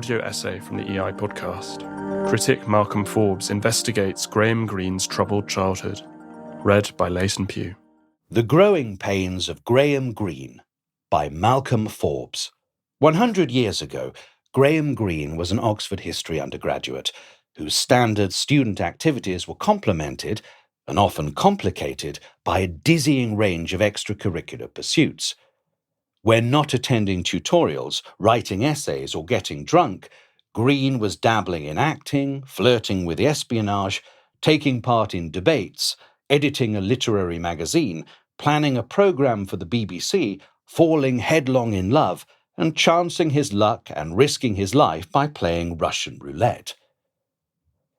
audio essay from the EI podcast. Critic Malcolm Forbes investigates Graham Greene's troubled childhood. Read by Leighton Pugh. The Growing Pains of Graham Greene by Malcolm Forbes. 100 years ago, Graham Greene was an Oxford history undergraduate whose standard student activities were complemented, and often complicated, by a dizzying range of extracurricular pursuits. When not attending tutorials, writing essays, or getting drunk, Greene was dabbling in acting, flirting with espionage, taking part in debates, editing a literary magazine, planning a programme for the BBC, falling headlong in love, and chancing his luck and risking his life by playing Russian roulette.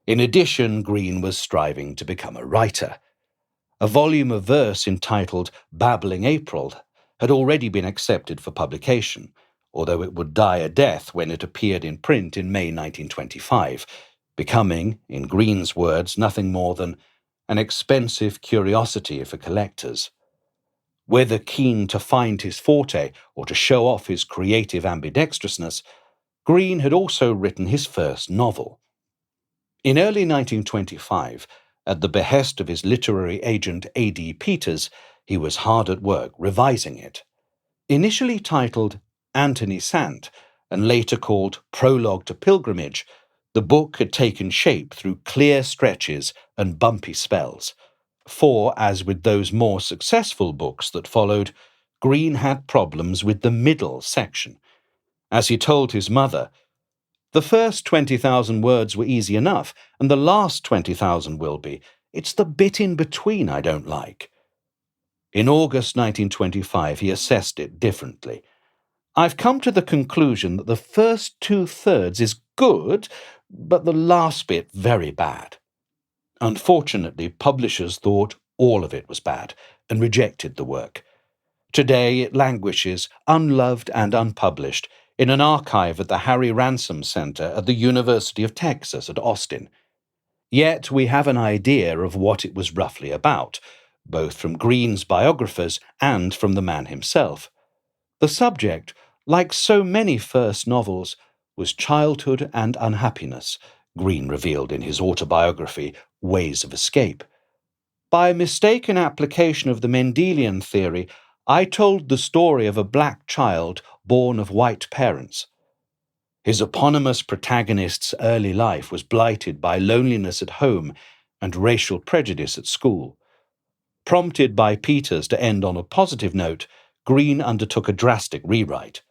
In addition, Greene was striving to become a writer. A volume of verse entitled Babbling April had already been accepted for publication, although it would die a death when it appeared in print in May 1925, becoming, in Greene's words, nothing more than an expensive curiosity for collectors. Whether keen to find his forte or to show off his creative ambidextrousness, Greene had also written his first novel. In early 1925, at the behest of his literary agent A.D. Peters, he was hard at work revising it. Initially titled Anthony Sant and later called Prologue to Pilgrimage, the book had taken shape through clear stretches and bumpy spells. For, as with those more successful books that followed, Greene had problems with the middle section. As he told his mother, "The first 20,000 words were easy enough, and the last 20,000 will be. It's the bit in between I don't like." In August 1925, he assessed it differently. "I've come to the conclusion that the first 2/3 is good, but the last bit very bad." Unfortunately, publishers thought all of it was bad and rejected the work. Today it languishes, unloved and unpublished, in an archive at the Harry Ransom Center at the University of Texas at Austin. Yet we have an idea of what it was roughly about, both from Greene's biographers and from the man himself. The subject, like so many first novels, was childhood and unhappiness, Greene revealed in his autobiography, Ways of Escape. "By mistaken application of the Mendelian theory, I told the story of a black child born of white parents." His eponymous protagonist's early life was blighted by loneliness at home and racial prejudice at school. Prompted by Peters to end on a positive note, Greene undertook a drastic rewrite.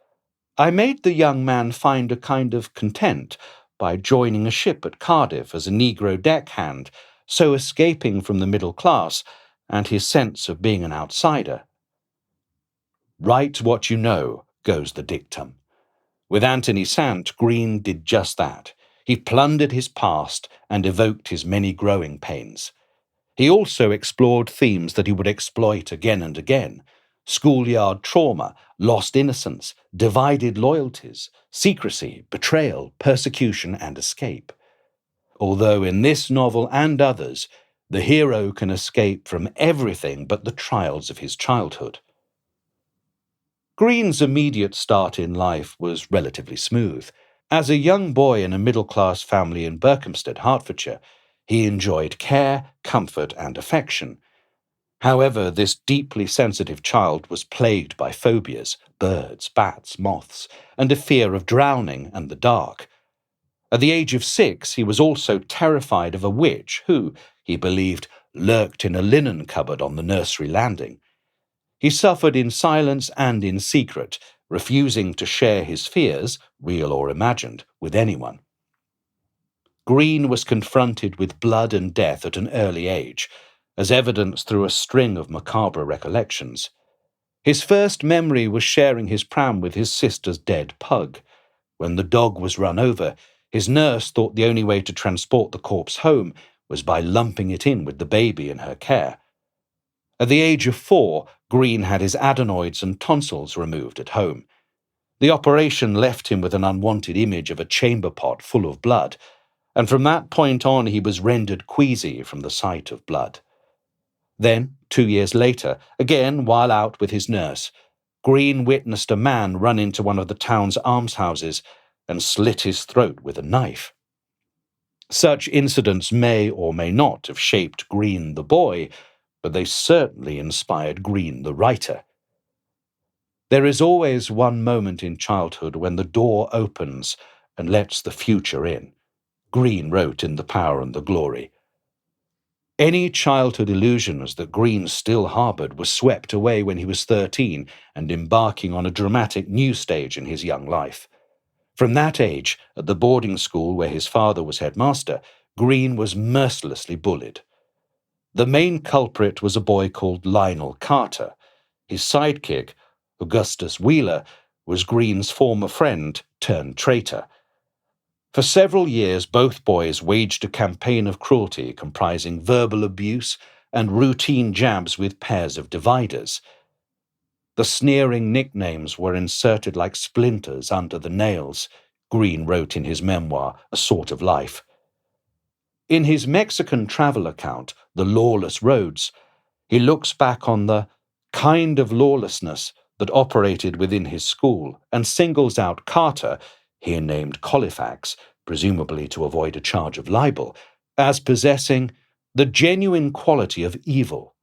"I made the young man find a kind of content by joining a ship at Cardiff as a Negro deckhand, so escaping from the middle class and his sense of being an outsider." "Write what you know," goes the dictum. With Anthony Sant, Greene did just that. He plundered his past and evoked his many growing pains. He also explored themes that he would exploit again and again: schoolyard trauma, lost innocence, divided loyalties, secrecy, betrayal, persecution, and escape. Although in this novel and others, the hero can escape from everything but the trials of his childhood. Greene's immediate start in life was relatively smooth. As a young boy in a middle-class family in Berkhamsted, Hertfordshire, he enjoyed care, comfort, and affection. However, this deeply sensitive child was plagued by phobias, birds, bats, moths, and a fear of drowning and the dark. At the age of 6, he was also terrified of a witch who, he believed, lurked in a linen cupboard on the nursery landing. He suffered in silence and in secret, refusing to share his fears, real or imagined, with anyone. Greene was confronted with blood and death at an early age, as evidenced through a string of macabre recollections. His first memory was sharing his pram with his sister's dead pug. When the dog was run over, his nurse thought the only way to transport the corpse home was by lumping it in with the baby in her care. At the age of 4, Greene had his adenoids and tonsils removed at home. The operation left him with an unwanted image of a chamber pot full of blood, and from that point on he was rendered queasy from the sight of blood. Then, 2 years later, again while out with his nurse, Greene witnessed a man run into one of the town's almshouses and slit his throat with a knife. Such incidents may or may not have shaped Greene the boy, but they certainly inspired Greene the writer. There is always one moment in childhood when the door opens and lets the future in, Greene wrote in The Power and the Glory. Any childhood illusions that Greene still harboured were swept away when he was 13 and embarking on a dramatic new stage in his young life. From that age, at the boarding school where his father was headmaster, Greene was mercilessly bullied. The main culprit was a boy called Lionel Carter. His sidekick, Augustus Wheeler, was Greene's former friend turned traitor. For several years, both boys waged a campaign of cruelty comprising verbal abuse and routine jabs with pairs of dividers. The sneering nicknames were inserted like splinters under the nails, Greene wrote in his memoir, A Sort of Life. In his Mexican travel account, The Lawless Roads, he looks back on the kind of lawlessness that operated within his school and singles out Carter, here named Colifax, presumably to avoid a charge of libel, as possessing the genuine quality of evil.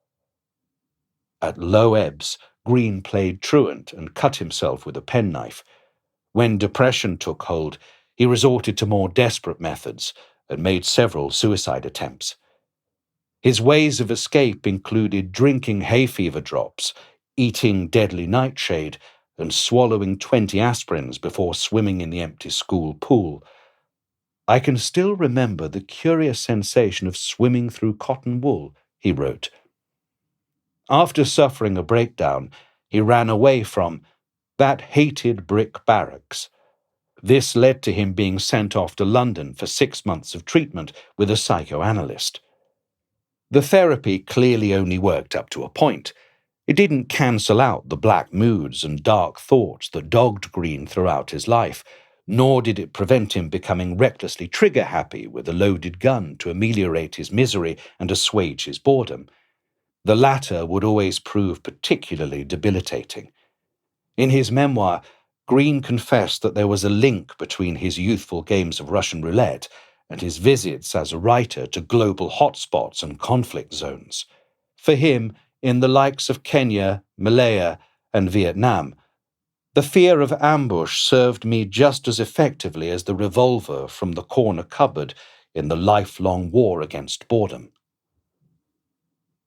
At low ebbs, Greene played truant and cut himself with a penknife. When depression took hold, he resorted to more desperate methods and made several suicide attempts. His ways of escape included drinking hay fever drops, eating deadly nightshade, and swallowing 20 aspirins before swimming in the empty school pool. I can still remember the curious sensation of swimming through cotton wool, he wrote. After suffering a breakdown, he ran away from that hated brick barracks. This led to him being sent off to London for 6 months of treatment with a psychoanalyst. The therapy clearly only worked up to a point. It didn't cancel out the black moods and dark thoughts that dogged Greene throughout his life, nor did it prevent him becoming recklessly trigger-happy with a loaded gun to ameliorate his misery and assuage his boredom. The latter would always prove particularly debilitating. In his memoir, Greene confessed that there was a link between his youthful games of Russian roulette and his visits as a writer to global hotspots and conflict zones. For him, in the likes of Kenya, Malaya, and Vietnam, the fear of ambush served me just as effectively as the revolver from the corner cupboard in the lifelong war against boredom.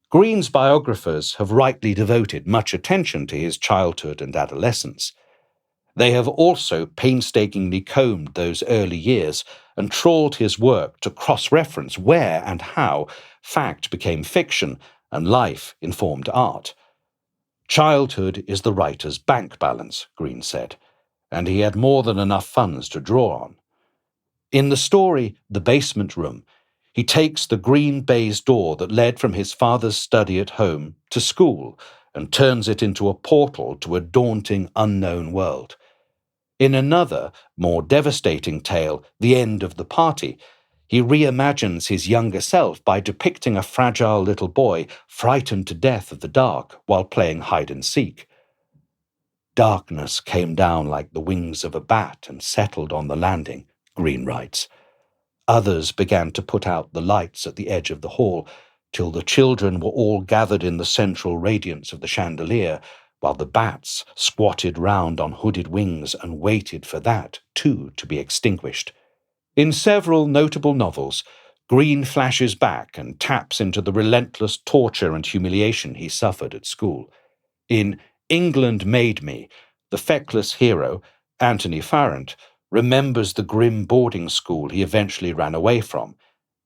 Greene's biographers have rightly devoted much attention to his childhood and adolescence. They have also painstakingly combed those early years and trawled his work to cross-reference where and how fact became fiction and life informed art. Childhood is the writer's bank balance, Greene said, and he had more than enough funds to draw on. In the story The Basement Room, he takes the green baize door that led from his father's study at home to school and turns it into a portal to a daunting, unknown world. In another, more devastating tale, The End of the Party, he reimagines his younger self by depicting a fragile little boy frightened to death of the dark while playing hide-and-seek. Darkness came down like the wings of a bat and settled on the landing, Greene writes. Others began to put out the lights at the edge of the hall, till the children were all gathered in the central radiance of the chandelier, while the bats squatted round on hooded wings and waited for that, too, to be extinguished. In several notable novels, Greene flashes back and taps into the relentless torture and humiliation he suffered at school. In England Made Me, the feckless hero, Anthony Farrant, remembers the grim boarding school he eventually ran away from,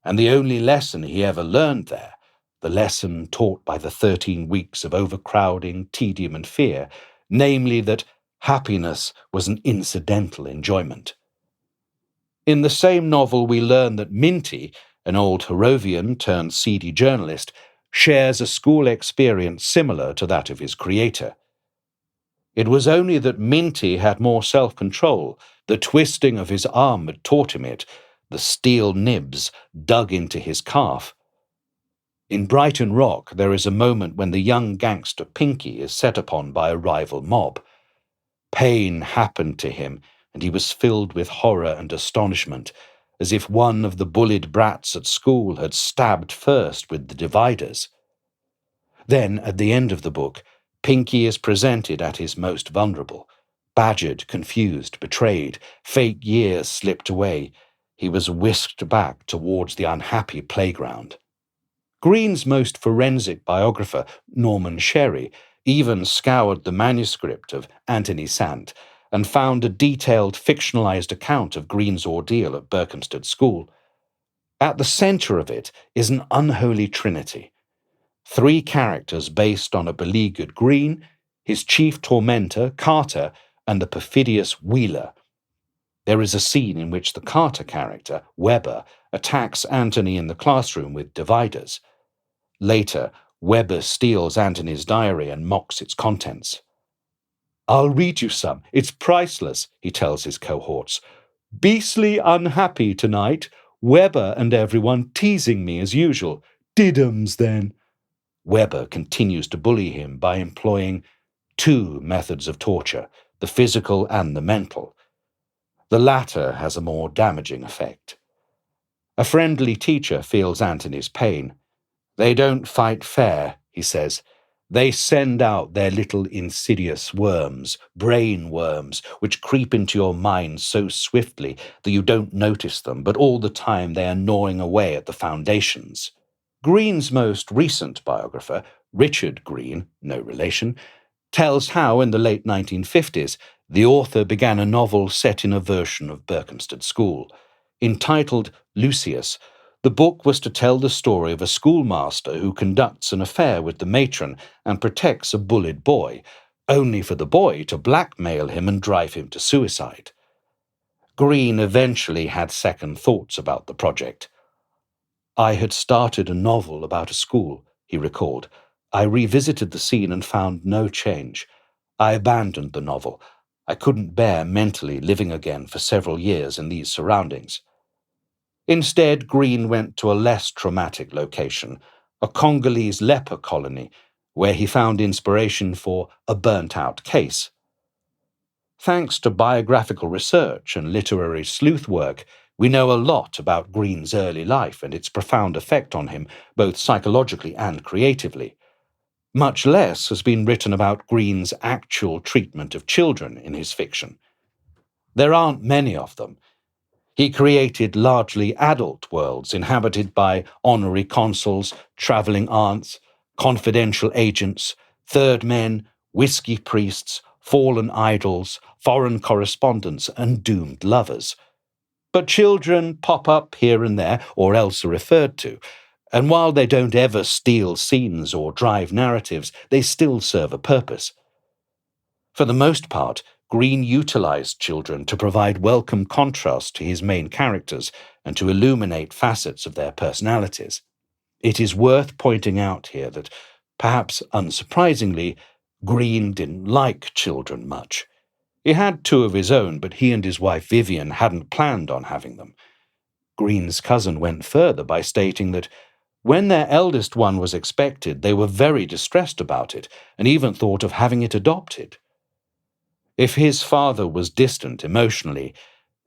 and the only lesson he ever learned there, the lesson taught by the 13 weeks of overcrowding, tedium, and fear, namely that happiness was an incidental enjoyment. In the same novel, we learn that Minty, an old Harrovian turned seedy journalist, shares a school experience similar to that of his creator. It was only that Minty had more self-control. The twisting of his arm had taught him it, the steel nibs dug into his calf. In Brighton Rock, there is a moment when the young gangster Pinky is set upon by a rival mob. Pain happened to him and he was filled with horror and astonishment, as if one of the bullied brats at school had stabbed first with the dividers. Then, at the end of the book, Pinky is presented at his most vulnerable. Badgered, confused, betrayed, fake years slipped away. He was whisked back towards the unhappy playground. Greene's most forensic biographer, Norman Sherry, even scoured the manuscript of Anthony Sant and found a detailed fictionalized account of Greene's ordeal at Berkhamsted School. At the center of it is an unholy trinity. 3 characters based on a beleaguered Greene, his chief tormentor, Carter, and the perfidious Wheeler. There is a scene in which the Carter character, Webber, attacks Anthony in the classroom with dividers. Later, Webber steals Anthony's diary and mocks its contents. "I'll read you some. It's priceless," he tells his cohorts. "Beastly unhappy tonight. Webber and everyone teasing me as usual. Diddums, then." Webber continues to bully him by employing 2 methods of torture, the physical and the mental. The latter has a more damaging effect. A friendly teacher feels Anthony's pain. "They don't fight fair," he says. "They send out their little insidious worms, brain worms, which creep into your mind so swiftly that you don't notice them, but all the time they are gnawing away at the foundations." Greene's most recent biographer, Richard Greene, no relation, tells how in the late 1950s the author began a novel set in a version of Berkhamsted School. Entitled Lucius, the book was to tell the story of a schoolmaster who conducts an affair with the matron and protects a bullied boy, only for the boy to blackmail him and drive him to suicide. Greene eventually had second thoughts about the project. "I had started a novel about a school," he recalled. "I revisited the scene and found no change. I abandoned the novel. I couldn't bear mentally living again for several years in these surroundings." Instead, Greene went to a less traumatic location, a Congolese leper colony, where he found inspiration for A Burnt-Out Case. Thanks to biographical research and literary sleuth work, we know a lot about Greene's early life and its profound effect on him, both psychologically and creatively. Much less has been written about Greene's actual treatment of children in his fiction. There aren't many of them. He created largely adult worlds inhabited by honorary consuls, travelling aunts, confidential agents, third men, whiskey priests, fallen idols, foreign correspondents, and doomed lovers. But children pop up here and there, or else are referred to, and while they don't ever steal scenes or drive narratives, they still serve a purpose. For the most part, Greene utilized children to provide welcome contrast to his main characters and to illuminate facets of their personalities. It is worth pointing out here that, perhaps unsurprisingly, Greene didn't like children much. He had 2 of his own, but he and his wife Vivian hadn't planned on having them. Greene's cousin went further by stating that when their eldest one was expected, they were very distressed about it and even thought of having it adopted. If his father was distant emotionally,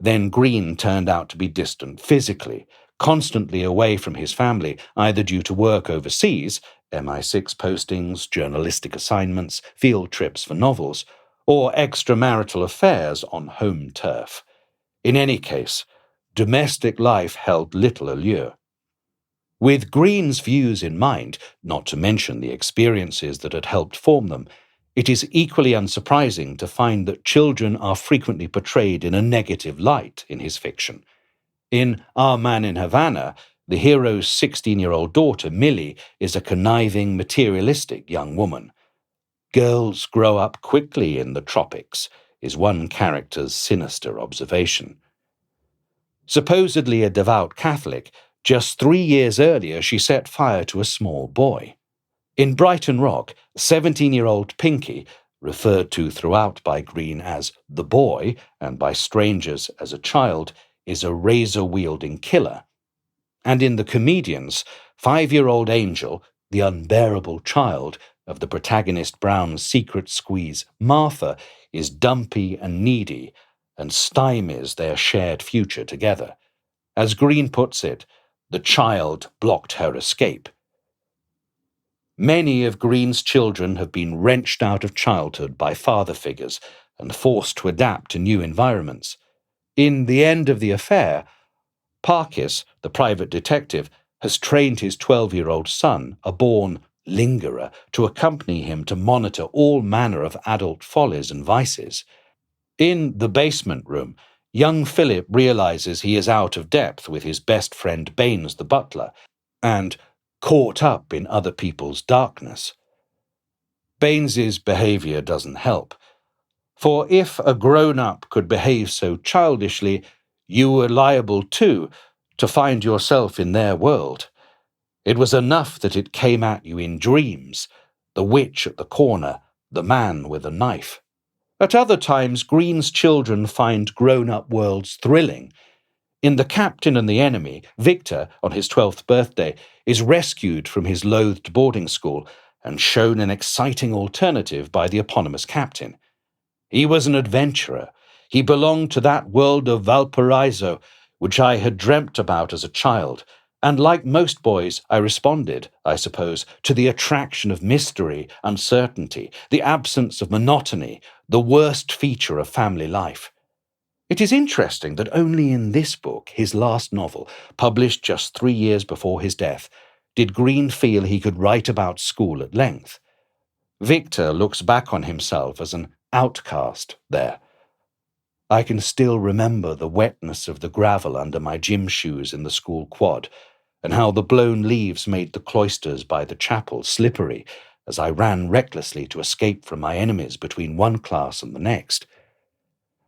then Greene turned out to be distant physically, constantly away from his family, either due to work overseas, MI6 postings, journalistic assignments, field trips for novels, or extramarital affairs on home turf. In any case, domestic life held little allure. With Greene's views in mind, not to mention the experiences that had helped form them, it is equally unsurprising to find that children are frequently portrayed in a negative light in his fiction. In Our Man in Havana, the hero's 16-year-old daughter, Millie, is a conniving, materialistic young woman. "Girls grow up quickly in the tropics," is one character's sinister observation. Supposedly a devout Catholic, just 3 years earlier she set fire to a small boy. In Brighton Rock, 17-year-old Pinky, referred to throughout by Greene as the boy and by strangers as a child, is a razor-wielding killer. And in The Comedians, 5-year-old Angel, the unbearable child of the protagonist Brown's secret squeeze, Martha, is dumpy and needy, and stymies their shared future together. As Greene puts it, the child blocked her escape. Many of Greene's children have been wrenched out of childhood by father figures and forced to adapt to new environments. In The End of the Affair, Parkis, the private detective, has trained his 12-year-old son, a born lingerer, to accompany him to monitor all manner of adult follies and vices. In The Basement Room, young Philip realizes he is out of depth with his best friend Baines the butler, and caught up in other people's darkness. Baines's behavior doesn't help, for if a grown-up could behave so childishly, you were liable, too, to find yourself in their world. It was enough that it came at you in dreams, the witch at the corner, the man with a knife. At other times, Greene's children find grown-up worlds thrilling. In The Captain and the Enemy, Victor, on his 12th birthday, is rescued from his loathed boarding school and shown an exciting alternative by the eponymous captain. He was an adventurer. He belonged to that world of Valparaiso which I had dreamt about as a child, and like most boys, I responded, I suppose, to the attraction of mystery, uncertainty, the absence of monotony, the worst feature of family life. It is interesting that only in this book, his last novel, published just 3 years before his death, did Greene feel he could write about school at length. Victor looks back on himself as an outcast there. I can still remember the wetness of the gravel under my gym shoes in the school quad, and how the blown leaves made the cloisters by the chapel slippery as I ran recklessly to escape from my enemies between one class and the next.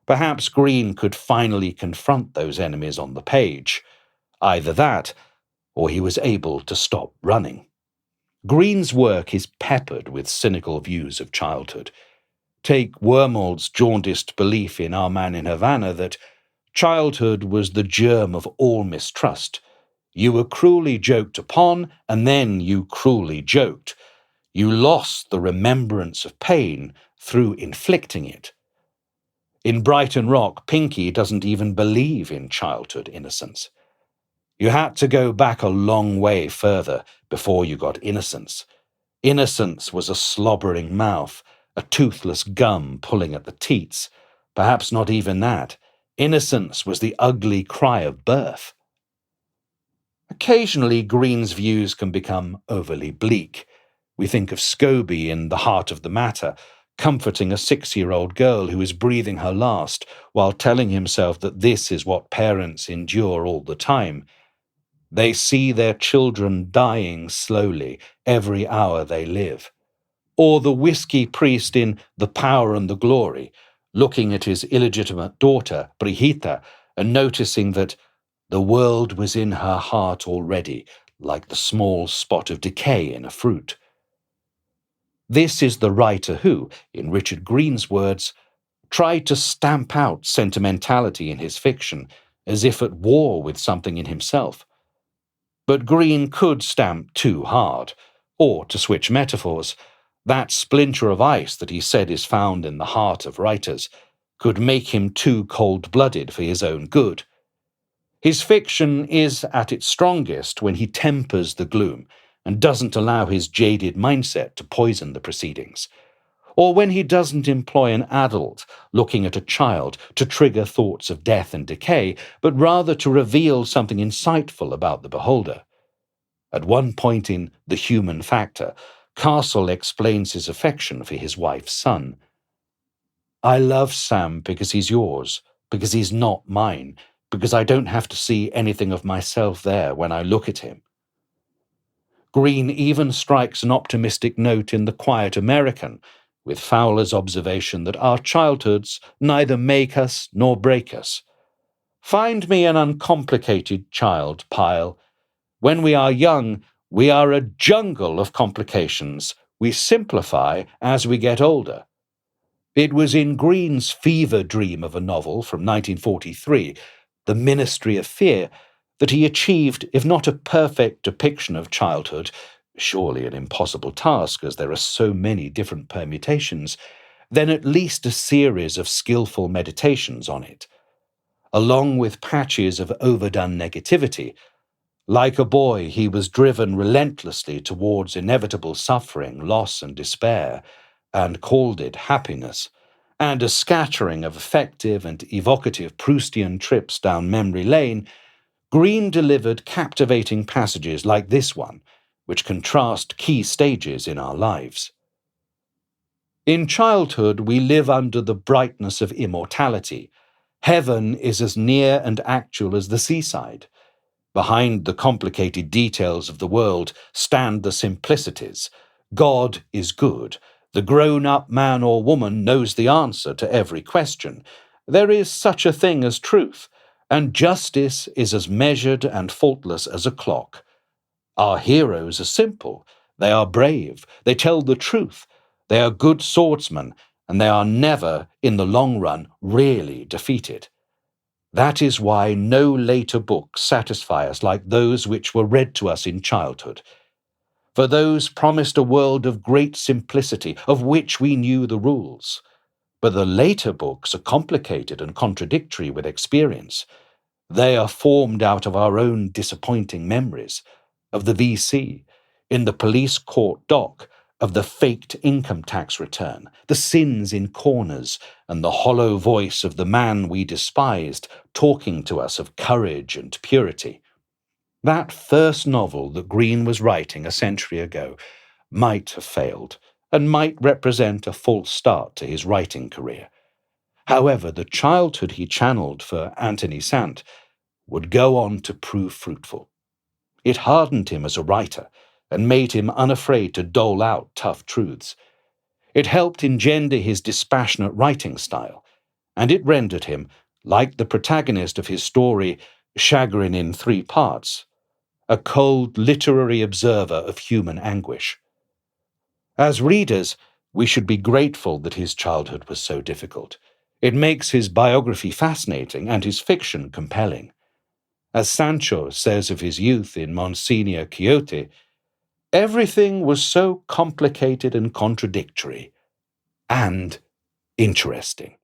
Perhaps Greene could finally confront those enemies on the page. Either that, or he was able to stop running. Greene's work is peppered with cynical views of childhood. Take Wormold's jaundiced belief in Our Man in Havana that childhood was the germ of all mistrust. You were cruelly joked upon, and then you cruelly joked. You lost the remembrance of pain through inflicting it. In Brighton Rock, Pinky doesn't even believe in childhood innocence. You had to go back a long way further before you got innocence. Innocence was a slobbering mouth, a toothless gum pulling at the teats. Perhaps not even that. Innocence was the ugly cry of birth. Occasionally, Greene's views can become overly bleak. We think of Scobie in The Heart of the Matter, comforting a 6-year-old girl who is breathing her last while telling himself that this is what parents endure all the time. They see their children dying slowly every hour they live. Or the whiskey priest in The Power and the Glory, looking at his illegitimate daughter, Brigita, and noticing that the world was in her heart already, like the small spot of decay in a fruit. This is the writer who, in Richard Greene's words, tried to stamp out sentimentality in his fiction, as if at war with something in himself. But Greene could stamp too hard, or, to switch metaphors, that splinter of ice that he said is found in the heart of writers could make him too cold-blooded for his own good. His fiction is at its strongest when he tempers the gloom and doesn't allow his jaded mindset to poison the proceedings, or when he doesn't employ an adult looking at a child to trigger thoughts of death and decay, but rather to reveal something insightful about the beholder. At one point in The Human Factor, Castle explains his affection for his wife's son. I love Sam because he's yours, because he's not mine, because I don't have to see anything of myself there when I look at him. Greene even strikes an optimistic note in The Quiet American, with Fowler's observation that our childhoods neither make us nor break us. Find me an uncomplicated child, Pyle. When we are young, we are a jungle of complications. We simplify as we get older. It was in Greene's fever dream of a novel from 1943, The Ministry of Fear, that he achieved, if not a perfect depiction of childhood, surely an impossible task as there are so many different permutations, then at least a series of skillful meditations on it, along with patches of overdone negativity. Like a boy, he was driven relentlessly towards inevitable suffering, loss, and despair, and called it happiness, and a scattering of effective and evocative Proustian trips down memory lane. Greene delivered captivating passages like this one, which contrast key stages in our lives. In childhood, we live under the brightness of immortality. Heaven is as near and actual as the seaside. Behind the complicated details of the world stand the simplicities. God is good. The grown-up man or woman knows the answer to every question. There is such a thing as truth, and justice is as measured and faultless as a clock. Our heroes are simple. They are brave. They tell the truth. They are good swordsmen, and they are never, in the long run, really defeated. That is why no later books satisfy us like those which were read to us in childhood. For those promised a world of great simplicity, of which we knew the rules. But the later books are complicated and contradictory with experience. They are formed out of our own disappointing memories, of the VC, in the police court dock, of the faked income tax return, the sins in corners, and the hollow voice of the man we despised talking to us of courage and purity. That first novel that Greene was writing a century ago might have failed, and might represent a false start to his writing career. However, the childhood he channeled for Anthony Sant would go on to prove fruitful. It hardened him as a writer and made him unafraid to dole out tough truths. It helped engender his dispassionate writing style, and it rendered him, like the protagonist of his story Chagrin in 3 Parts, a cold literary observer of human anguish. As readers, we should be grateful that his childhood was so difficult. It makes his biography fascinating and his fiction compelling. As Sancho says of his youth in Monsignor Quixote, everything was so complicated and contradictory, and interesting.